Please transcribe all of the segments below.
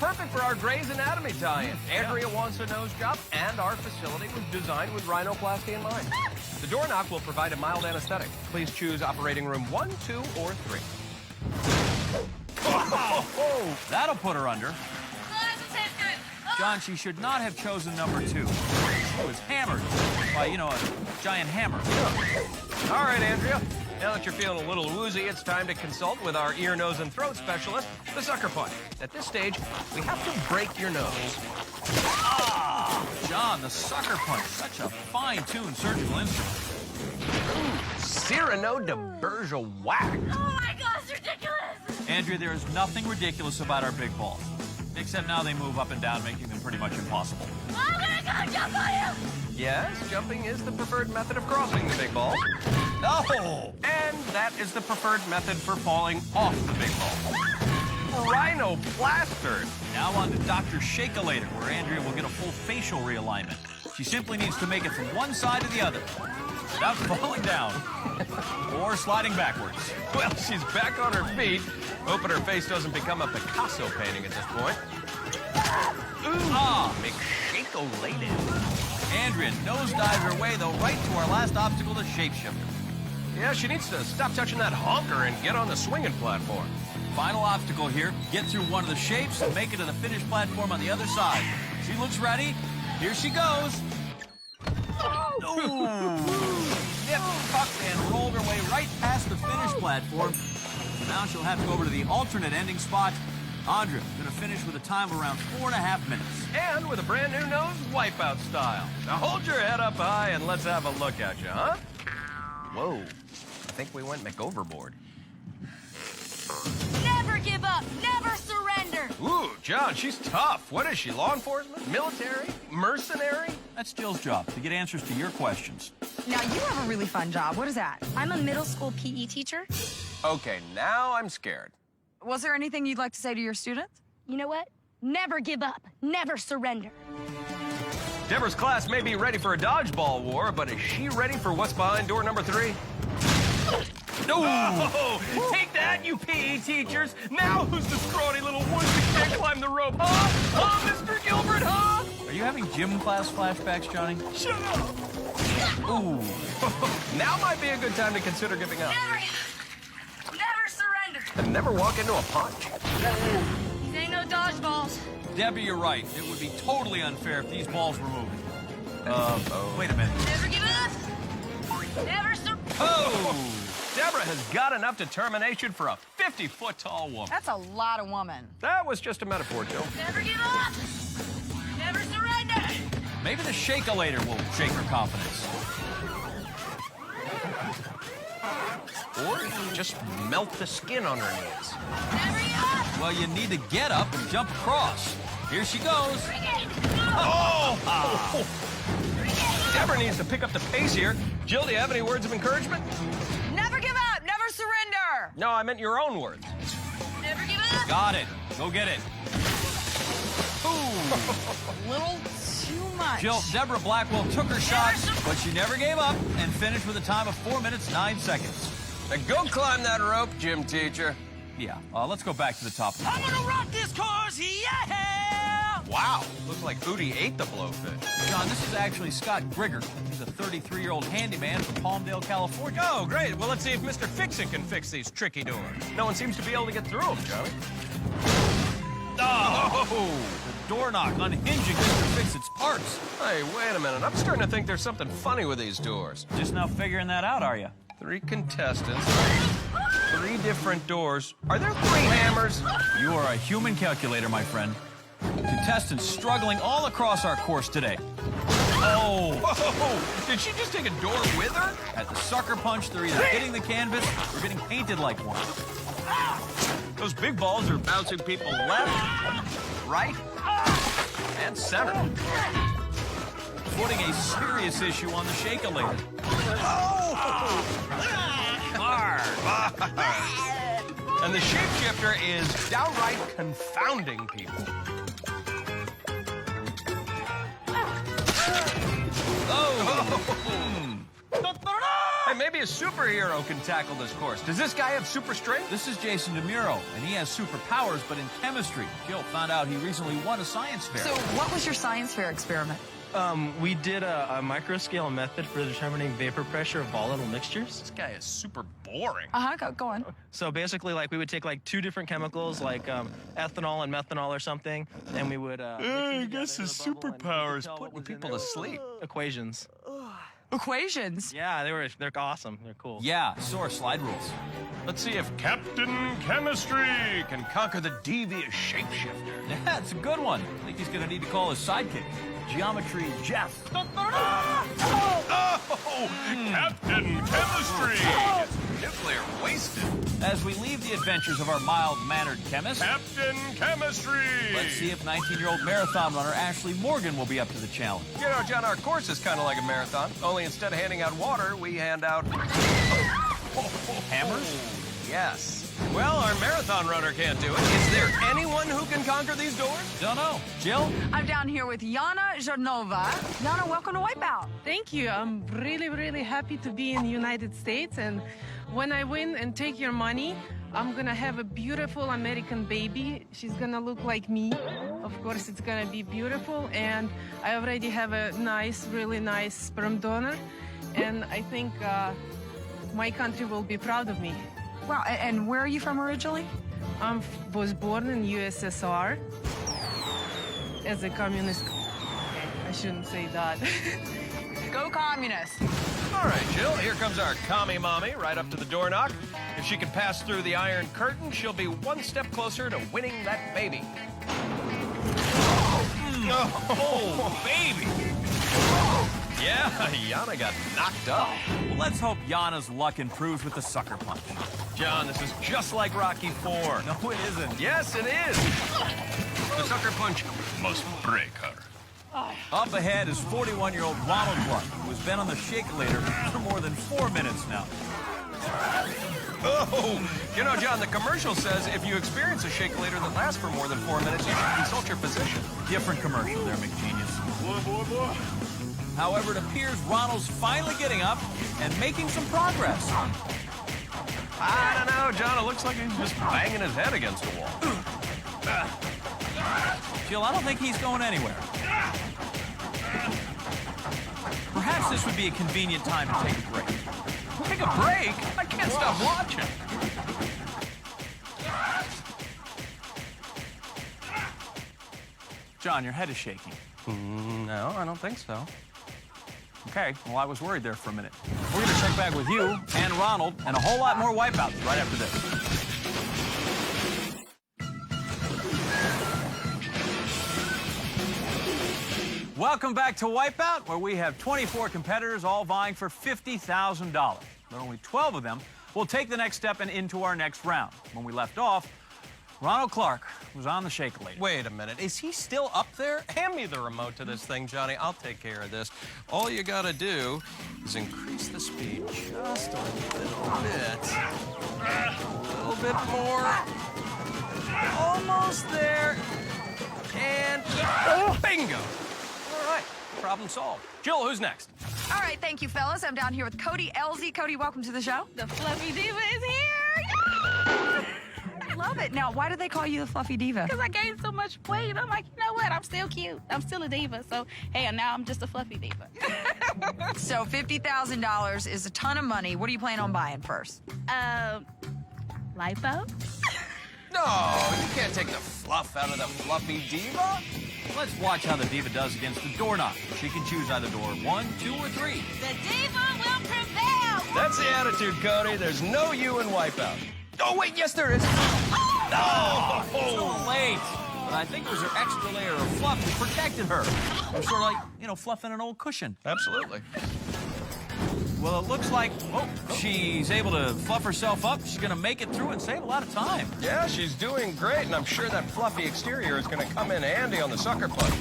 perfect for our Grey's Anatomy tie-in. Andrea wants a nose job, and our facility was designed with rhinoplasty in mind. The door knock will provide a mild anesthetic. Please choose operating room 1, 2, or 3. Oh, that'll put her under. John, she should not have chosen number 2. She was hammered by, a giant hammer. All right, Andrea. Now that you're feeling a little woozy, it's time to consult with our ear, nose, and throat specialist, the sucker punch. At this stage, we have to break your nose. Ah! John, the sucker punch. Such a fine-tuned surgical instrument. Cyrano de Bergerac. Oh my God, it's ridiculous! Andrea, there is nothing ridiculous about our big balls. Except now they move up and down, making them pretty much impossible. I'm gonna go jump on you! Yes, jumping is the preferred method of crossing the big ball. No! And that is the preferred method for falling off the big ball. Rhinoplastered. Now on to Dr. Shake-a-lator, where Andrea will get a full facial realignment. She simply needs to make it from one side to the other, without falling down or sliding backwards. Well, she's back on her feet. Hoping her face doesn't become a Picasso painting at this point. McShake-o-lated. Andrea nosedives her way, though, right to our last obstacle, the shapeshifter. Yeah, she needs to stop touching that honker and get on the swinging platform. Final obstacle here. Get through one of the shapes and make it to the finished platform on the other side. She looks ready. Here she goes. Nipped, tucked, and rolled her way right past the finished platform. Now she'll have to go over to the alternate ending spot. Andrea going to finish with a time of around 4.5 minutes. And with a brand new nose, Wipeout style. Now hold your head up high and let's have a look at you, huh? Whoa, I think we went overboard. Never give up! Never surrender! Ooh, John, she's tough. What is she, law enforcement? Military? Mercenary? That's Jill's job, to get answers to your questions. Now, you have a really fun job. What is that? I'm a middle school PE teacher. Okay, now I'm scared. Was there anything you'd like to say to your students? You know what? Never give up. Never surrender. Deborah's class may be ready for a dodgeball war, but is she ready for what's behind door number 3? No! Oh, take that, you PE teachers! Now who's the scrawny little wuss that can't climb the rope, huh? Huh, Mr. Gilbert, huh? Are you having gym class flashbacks, Johnny? Shut up! Ooh. Now might be a good time to consider giving up. Never surrender. And never walk into a punch. These ain't no dodgeballs. Debbie, you're right. It would be totally unfair if these balls were moving. Wait a minute. Never give up. Never surrender. Oh! Deborah has got enough determination for a 50-foot-tall woman. That's a lot of woman. That was just a metaphor, Jill. Never give up. Never surrender. Maybe the Shake-a-lator will shake her confidence. Or just melt the skin on her knees. Never give up. Well, you need to get up and jump across. Here she goes. Bring it. Oh! Deborah needs to pick up the pace here. Jill, do you have any words of encouragement? Never give up. Never surrender. No, I meant your own words. Never give up. Got it. Go get it. A little too much. Jill, Deborah Blackwell took her shots, but she never gave up and finished with a time of 4 minutes, 9 seconds. Now go climb that rope, gym teacher. Yeah, let's go back to the top. I'm gonna rock this course, yeah! Wow, looks like Udi ate the blowfish. John, this is actually Scott Grigger. He's a 33-year-old handyman from Palmdale, California. Oh, great. Well, let's see if Mr. Fixin' can fix these tricky doors. No one seems to be able to get through them, Johnny. Oh! The door knock unhinging Mr. Fix-It's parts. Hey, wait a minute. I'm starting to think there's something funny with these doors. Just now figuring that out, are you? 3 contestants, 3 different doors. Are there 3 hammers? You are a human calculator, my friend. Contestants struggling all across our course today. Oh! Whoa! Did she just take a door with her? At the sucker punch, they're either hitting the canvas or getting painted like one. Those big balls are bouncing people left, right, and center. Putting a serious issue on the Shake-a-lator. And the shapeshifter is downright confounding people. Oh! Hey, maybe a superhero can tackle this course. Does this guy have super strength? This is Jason DeMuro, and he has superpowers, but in chemistry. Jill found out he recently won a science fair. So what was your science fair experiment? We did a microscale method for determining vapor pressure of volatile mixtures. This guy is super boring. Go on. So basically, like, we would take like two different chemicals, like ethanol and methanol or something, and we would. I guess his superpowers putting people to sleep. Equations. Equations. Yeah, they're awesome. They're cool. Yeah, so are slide rules. Let's see if Captain Chemistry can conquer the devious shapeshifter. Yeah, it's a good one. I think he's going to need to call his sidekick, Geometry Jeff. Captain Chemistry! Nuclear wasted. As we leave the adventures of our mild-mannered chemist, Captain Chemistry! let's see if 19-year-old marathon runner Ashley Morgan will be up to the challenge. You know, John, our course is kind of like a marathon, only instead of handing out water, we hand out... Hammers? Yes. Well, our marathon runner can't do it. Is there anyone who can conquer these doors? Don't know. Jill? I'm down here with Yana Zhanova. Yana, welcome to Wipeout. Thank you. I'm really, really happy to be in the United States. And when I win and take your money, I'm gonna have a beautiful American baby. She's gonna look like me. Of course, it's gonna be beautiful. And I already have a nice, really nice sperm donor. And I think my country will be proud of me. Wow, and where are you from originally? I was born in USSR as a communist. I shouldn't say that. Go communists. All right, Jill, here comes our commie mommy right up to the door knock. If she can pass through the Iron Curtain, she'll be one step closer to winning that baby. Oh, baby! Yeah, Yana got knocked up. Well, let's hope Yana's luck improves with the sucker punch. John, this is just like Rocky IV. No, it isn't. Yes, it is. The sucker punch must break her. Up ahead is 41-year-old Ronald Clark, who has been on the Shake-Later for more than 4 minutes now. Oh, you know, John, the commercial says if you experience a Shake-Later that lasts for more than 4 minutes, you should consult your physician. Different commercial there, McGenius. Boy. However, it appears Ronald's finally getting up and making some progress. I don't know, John. It looks like he's just banging his head against the wall. Jill, I don't think he's going anywhere. Perhaps this would be a convenient time to take a break. Take a break? I can't stop watching. John, your head is shaking. No, I don't think so. Okay, well, I was worried there for a minute. We're going to check back with you and Ronald and a whole lot more Wipeouts right after this. Welcome back to Wipeout, where we have 24 competitors all vying for $50,000. But only 12 of them will take the next step and into our next round. When we left off, Ronald Clark was on the Shake-Later. Wait a minute. Is he still up there? Hand me the remote to this thing, Johnny. I'll take care of this. All you gotta do is increase the speed just a little bit. A little bit more. Almost there. And bingo. All right. Problem solved. Jill, who's next? All right, thank you, fellas. I'm down here with Cody Elsie. Cody, welcome to the show. The Fluffy Diva is here! I love it. Now, why do they call you the Fluffy Diva? Because I gained so much weight. I'm like, you know what? I'm still cute. I'm still a diva. So, hey, now I'm just a fluffy diva. So $50,000 is a ton of money. What are you planning on buying first? Lipo? No, you can't take the fluff out of the fluffy diva. Let's watch how the diva does against the doorknob. She can choose either door 1, 2, or 3. The diva will prevail! That's the attitude, Cody. There's no you in Wipeout. Oh, wait, yes, there is. No! It's a little late. But I think it was her extra layer of fluff that protected her. It was sort of like, you know, fluffing an old cushion. Absolutely. Well, it looks like she's able to fluff herself up. She's going to make it through and save a lot of time. Yeah, she's doing great, and I'm sure that fluffy exterior is going to come in handy on the sucker punch.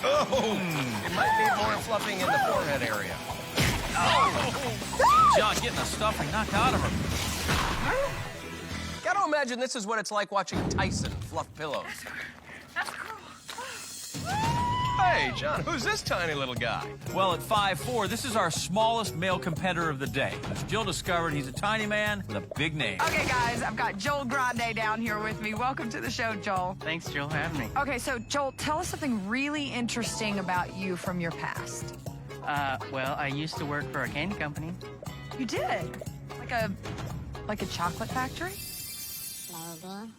Oh! It might need more fluffing in the forehead area. Oh! John getting the stuffing knocked out of her. Gotta imagine this is what it's like watching Tyson fluff pillows. That's cool. Hey, John, who's this tiny little guy? Well, at 5'4", this is our smallest male competitor of the day. As Jill discovered, he's a tiny man with a big name. Okay, guys, I've got Joel Grande down here with me. Welcome to the show, Joel. Thanks, Jill, for having me. Okay, so Joel, tell us something really interesting about you from your past. Well, I used to work for a candy company. You did? Like a chocolate factory? Maybe.